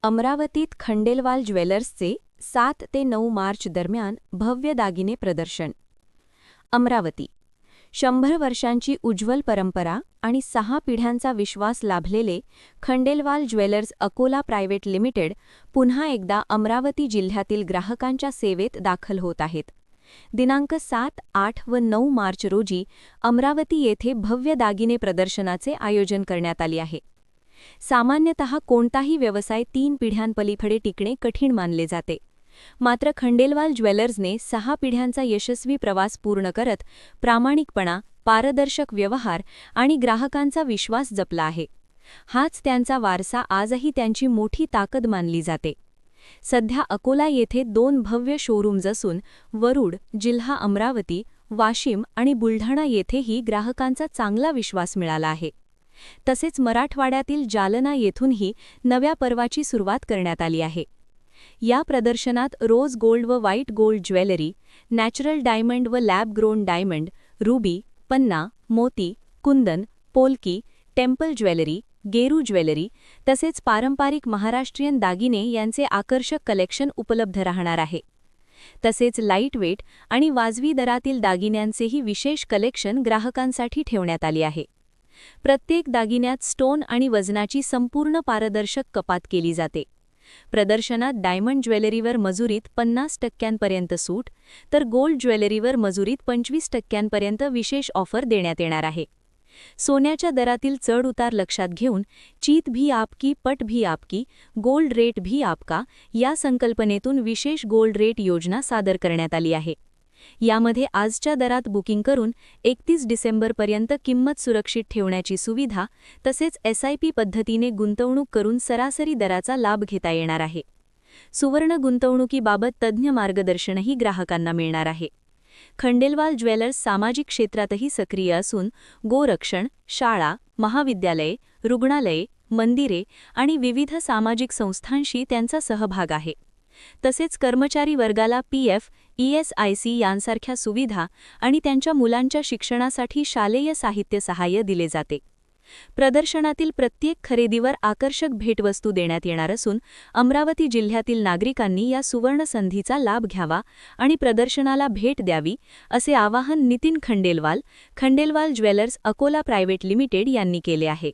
अमरावतीत खंडेलवाल ज्वेलर्सचे 7 ते 9 मार्च दरम्यान भव्य दागिने प्रदर्शन. अमरावती 100 वर्षांची उज्ज्वल परंपरा आणि 6 पिढ्यांचा विश्वास लाभलेले Khandelwal jewellers Akola private limited पुन्हा एकदा अमरावती जिल्ह्यातील ग्राहकांच्या सेवेत दाखल होत आहेत. दिनांक 7, 8 व 9 मार्च रोजी अमरावती येथे भव्य दागिने प्रदर्शनाचे आयोजन करण्यात आले आहे. सामान्यतः कोणताही व्यवसाय 3 पिढ्यांपलीकडे टिकणे कठीण मानले जाते. मात्र खंडेलवाल ज्वेलर्सने 6 पिढ्यांचा यशस्वी प्रवास पूर्ण करत प्रामाणिकपणा, पारदर्शक व्यवहार आणि ग्राहकांचा विश्वास जपला आहे. हाच त्यांचा वारसा आजही त्यांची मोठी ताकद मानली जाते. सध्या अकोला येथे 2 भव्य शोरूम्स असून वरुड, जिल्हा अमरावती, वाशिम आणि बुलढाणा येथेही ग्राहकांचा चांगला विश्वास मिळाला आहे. तसेच मराठवाड्यातील जालना येथूनही नव्या पर्वाची सुरुवात करण्यात आली आहे. या प्रदर्शनात रोज गोल्ड व white gold jewellery, natural diamond व लॅब ग्रोन डायमंड, रुबी, पन्ना, मोती, कुंदन, पोलकी, टेम्पल ज्वेलरी, गेरू ज्वेलरी तसेच पारंपरिक महाराष्ट्रीयन दागिने यांचे आकर्षक कलेक्शन उपलब्ध राहणार आहे. तसेच लाईटवेट आणि वाजवी दरातील दागिन्यांचेही विशेष कलेक्शन ग्राहकांसाठी ठेवण्यात आले आहे. प्रत्येक दागिन्यात स्टोन आणि वजनाची संपूर्ण पारदर्शक कपात केली जाते. प्रदर्शनात डायमंड ज्वेलरीवर मजुरीत 50% सूट, तर गोल्ड ज्वेलरीवर मजुरीत 25% विशेष ऑफर देण्यात येणार आहे. सोन्याच्या दरातील चढ-उतार लक्षात घेऊन चीत भी आपकी पट भी आपकी, गोल्ड रेट भी आपका या संकल्पनेतून विशेष गोल्ड रेट योजना सादर करण्यात आली आहे. यामध्ये आजच्या दरात बुकिंग करून 31 डिसेंबरपर्यंत किंमत सुरक्षित ठेवण्याची सुविधा तसेच SIP पद्धतीने गुंतवणूक करून सरासरी दराचा लाभ घेता येणार आहे. सुवर्ण गुंतवणुकीबाबत तज्ज्ञ मार्गदर्शनही ग्राहकांना मिळणार आहे. खंडेलवाल ज्वेलर्स सामाजिक क्षेत्रातही सक्रिय असून गोरक्षण, शाळा, महाविद्यालये, रुग्णालये, मंदिरे आणि विविध सामाजिक संस्थांशी त्यांचा सहभाग आहे. तसेच कर्मचारी वर्गाला PF, ESIC यांसारख्या सुविधा आणि त्यांच्या मुलांच्या शिक्षणासाठी शालेय साहित्य सहाय्य दिले जाते. प्रदर्शनातील प्रत्येक खरेदीवर आकर्षक भेटवस्तू देण्यात येणार असून अमरावती जिल्ह्यातील नागरिकांनी या सुवर्ण संधीचा लाभ घ्यावा आणि प्रदर्शनाला भेट द्यावी असे आवाहन Nitin Khandelwal jewellers Akola private limited यांनी केले आहे.